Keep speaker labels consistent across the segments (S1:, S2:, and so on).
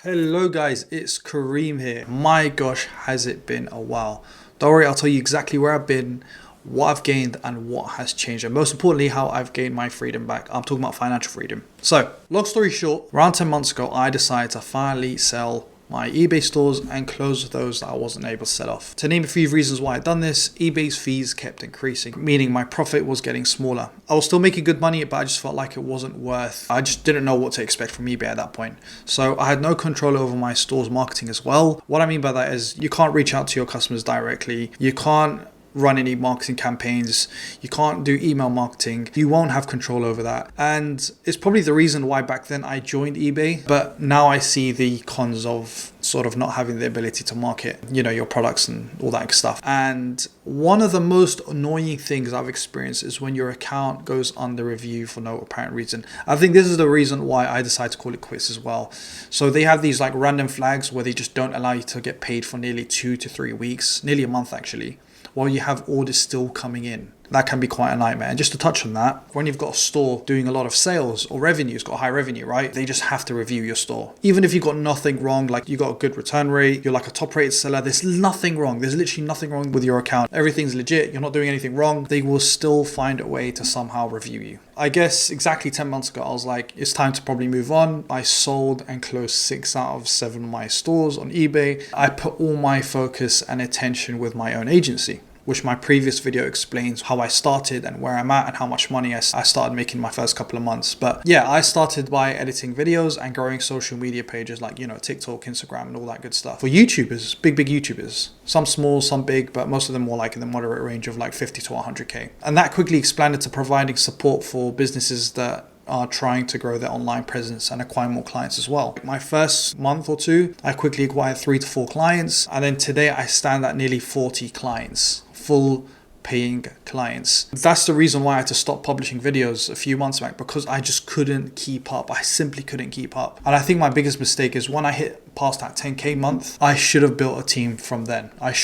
S1: Hello guys, it's Kareem here. My gosh, has it been a while. Don't worry, I'll tell you exactly where I've been, what I've gained and what has changed, and most importantly how I've gained my freedom back. I'm talking about financial freedom. So long story short, around 10 months ago I decided to finally sell my eBay stores and close those that I wasn't able to sell off. To name a few reasons why I'd done this, eBay's fees kept increasing, meaning my profit was getting smaller. I was still making good money, but I just felt like it wasn't worth. I just didn't know what to expect from eBay at that point. So I had no control over my store's marketing as well. What I mean by that is you can't reach out to your customers directly. You can't run any marketing campaigns. You can't do email marketing. You won't have control over that. And it's probably the reason why back then I joined eBay, but now I see the cons of sort of not having the ability to market, your products and all that stuff. And one of the most annoying things I've experienced is when your account goes under review for no apparent reason. I think this is the reason why I decided to call it quits as well. So they have these like random flags where they just don't allow you to get paid for nearly 2 to 3 weeks, nearly a month actually, while you have orders still coming in. That can be quite a nightmare. And just to touch on that, when you've got a store doing a lot of sales or revenue, it's got high revenue, right? They just have to review your store. Even if you've got nothing wrong, like you got a good return rate, you're like a top rated seller, there's nothing wrong. There's literally nothing wrong with your account. Everything's legit. You're not doing anything wrong. They will still find a way to somehow review you. I guess exactly 10 months ago, I was like, it's time to probably move on. I sold and closed 6 out of 7 of my stores on eBay. I put all my focus and attention with my own agency, which my previous video explains how I started and where I'm at and how much money I started making my first couple of months. But yeah, I started by editing videos and growing social media pages like, TikTok, Instagram and all that good stuff. For YouTubers, big YouTubers, some small, some big, but most of them more like in the moderate range of like 50 to 100K. And that quickly expanded to providing support for businesses that are trying to grow their online presence and acquire more clients as well. My first month or two, I quickly acquired 3 to 4 clients. And then today I stand at nearly 40 clients, full paying clients. That's the reason why I had to stop publishing videos a few months back, because I just couldn't keep up. I simply couldn't keep up. And I think my biggest mistake is when I hit past that 10K month, I should have built a team from then. I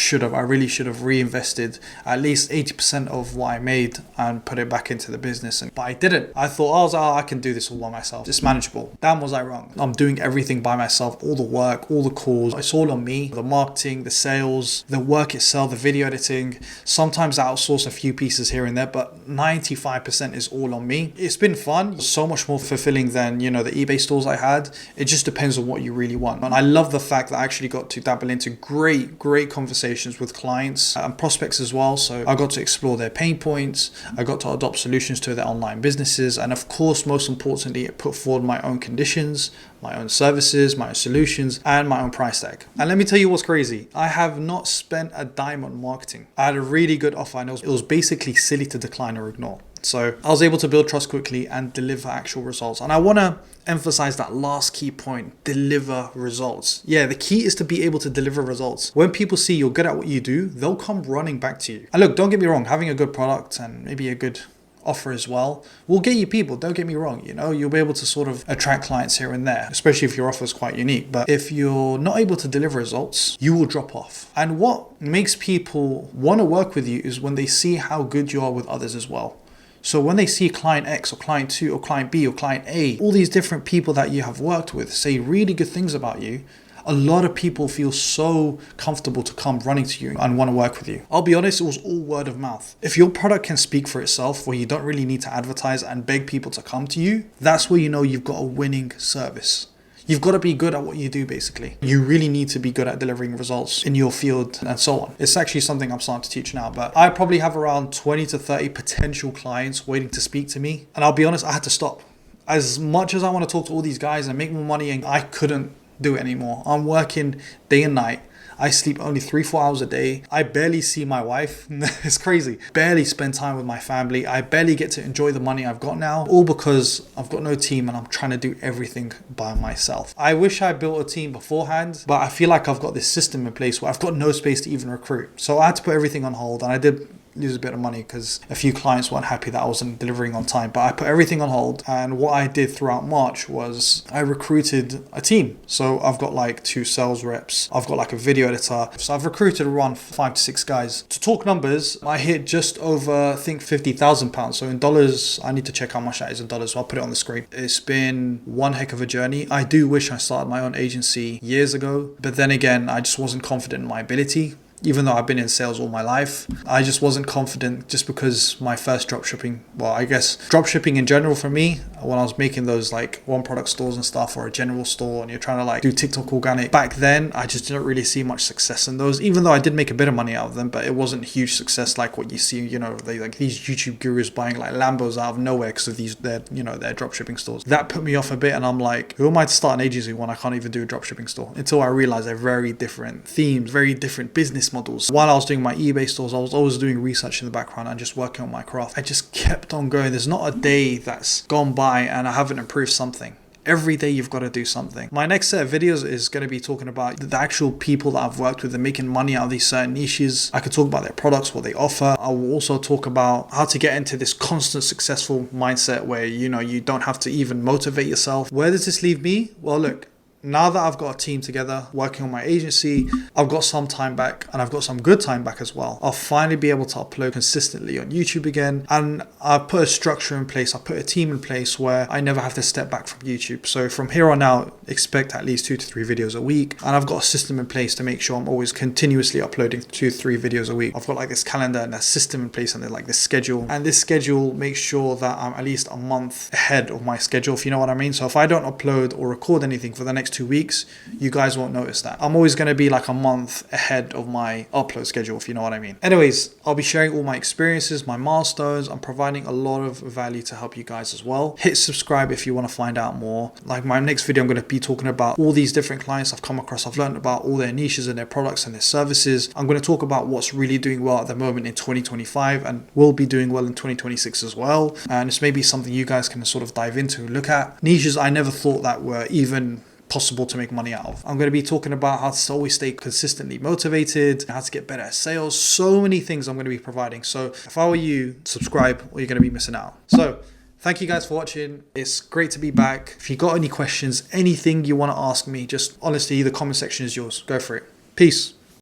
S1: really should have reinvested at least 80% of what I made and put it back into the business. But I didn't. I thought, I can do this all by myself. It's manageable. Damn, was I wrong. I'm doing everything by myself, all the work, all the calls. It's all on me. The marketing, the sales, the work itself, the video editing. Sometimes I outsource a few pieces here and there, but 95% is all on me. It's been fun. So much more fulfilling than, the eBay stores I had. It just depends on what you really want. And I love the fact that I actually got to dabble into great conversations with clients and prospects as well. So I got to explore their pain points. I got to adopt solutions to their online businesses. And of course, most importantly, it put forward my own conditions, my own services, my own solutions, and my own price tag. And let me tell you what's crazy. I have not spent a dime on marketing. I had a really good offer and it was basically silly to decline or ignore. So I was able to build trust quickly and deliver actual results. And I want to emphasize that last key point, deliver results. Yeah, the key is to be able to deliver results. When people see you're good at what you do, they'll come running back to you. And look, don't get me wrong, having a good product and maybe a good offer as well will get you people. Don't get me wrong, you'll be able to sort of attract clients here and there, especially if your offer is quite unique. But if you're not able to deliver results, you will drop off. And what makes people want to work with you is when they see how good you are with others as well. So when they see client X or client 2 or client B or client A, all these different people that you have worked with say really good things about you, a lot of people feel so comfortable to come running to you and want to work with you. I'll be honest, it was all word of mouth. If your product can speak for itself, where you don't really need to advertise and beg people to come to you, that's where you've got a winning service. You've got to be good at what you do, basically. You really need to be good at delivering results in your field and so on. It's actually something I'm starting to teach now, but I probably have around 20 to 30 potential clients waiting to speak to me. And I'll be honest, I had to stop. As much as I want to talk to all these guys and make more money, and I couldn't do it anymore. I'm working day and night. I sleep only 3-4 hours a day. I barely see my wife. It's crazy. Barely spend time with my family. I barely get to enjoy the money I've got now, all because I've got no team and I'm trying to do everything by myself. I wish I built a team beforehand, but I feel like I've got this system in place where I've got no space to even recruit. So I had to put everything on hold, and I did lose a bit of money because a few clients weren't happy that I wasn't delivering on time. But I put everything on hold, and what I did throughout March was I recruited a team. So I've got like 2 sales reps, I've got like a video editor. So I've recruited around 5 to 6 guys. To talk numbers, I hit just over, I think, £50,000. So in dollars, I need to check how much that is in dollars. So I'll put it on the screen. It's been one heck of a journey. I do wish I started my own agency years ago, but then again, I just wasn't confident in my ability. Even though I've been in sales all my life, I just wasn't confident just because my first dropshipping, well, I guess dropshipping in general for me, when I was making those like one product stores and stuff, or a general store, and you're trying to like do TikTok organic, back then I just didn't really see much success in those, even though I did make a bit of money out of them, but it wasn't a huge success like what you see, you know, they like these YouTube gurus buying like Lambos out of nowhere because of these, their dropshipping stores. That put me off a bit, and I'm like, who am I to start an agency when I can't even do a dropshipping store? Until I realized they're very different themes, very different business models. While I was doing my eBay stores, I was always doing research in the background and just working on my craft. I just kept on going. There's not a day that's gone by and I haven't improved something. Every day you've got to do something. My next set of videos is going to be talking about the actual people that I've worked with and making money out of these certain niches. I could talk about their products, what they offer. I will also talk about how to get into this constant successful mindset where, you know, you don't have to even motivate yourself. Where does this leave me? Well, look, now that I've got a team together working on my agency, I've got some time back, and I've got some good time back as well. I'll finally be able to upload consistently on YouTube again, and I've put a structure in place. I put a team in place where I never have to step back from YouTube. So from here on out, expect at least 2 to 3 videos a week, and I've got a system in place to make sure I'm always continuously uploading 2 to 3 videos a week. I've got like this calendar and a system in place, and then like this schedule, and this schedule makes sure that I'm at least a month ahead of my schedule, if you know what I mean. So if I don't upload or record anything for the next 2 weeks, you guys won't notice that. I'm always going to be like a month ahead of my upload schedule, if you know what I mean. Anyways, I'll be sharing all my experiences, my milestones. I'm providing a lot of value to help you guys as well. Hit subscribe if you want to find out more. Like my next video, I'm going to be talking about all these different clients I've come across. I've learned about all their niches and their products and their services. I'm going to talk about what's really doing well at the moment in 2025 and will be doing well in 2026 as well. And it's maybe something you guys can sort of dive into, look at. Niches I never thought that were even possible to make money out of. I'm going to be talking about how to always stay consistently motivated, how to get better at sales, so many things I'm going to be providing. So if I were you, subscribe or you're going to be missing out. So thank you guys for watching. It's great to be back. If you got any questions, anything you want to ask me, just honestly, the comment section is yours. Go for it. Peace.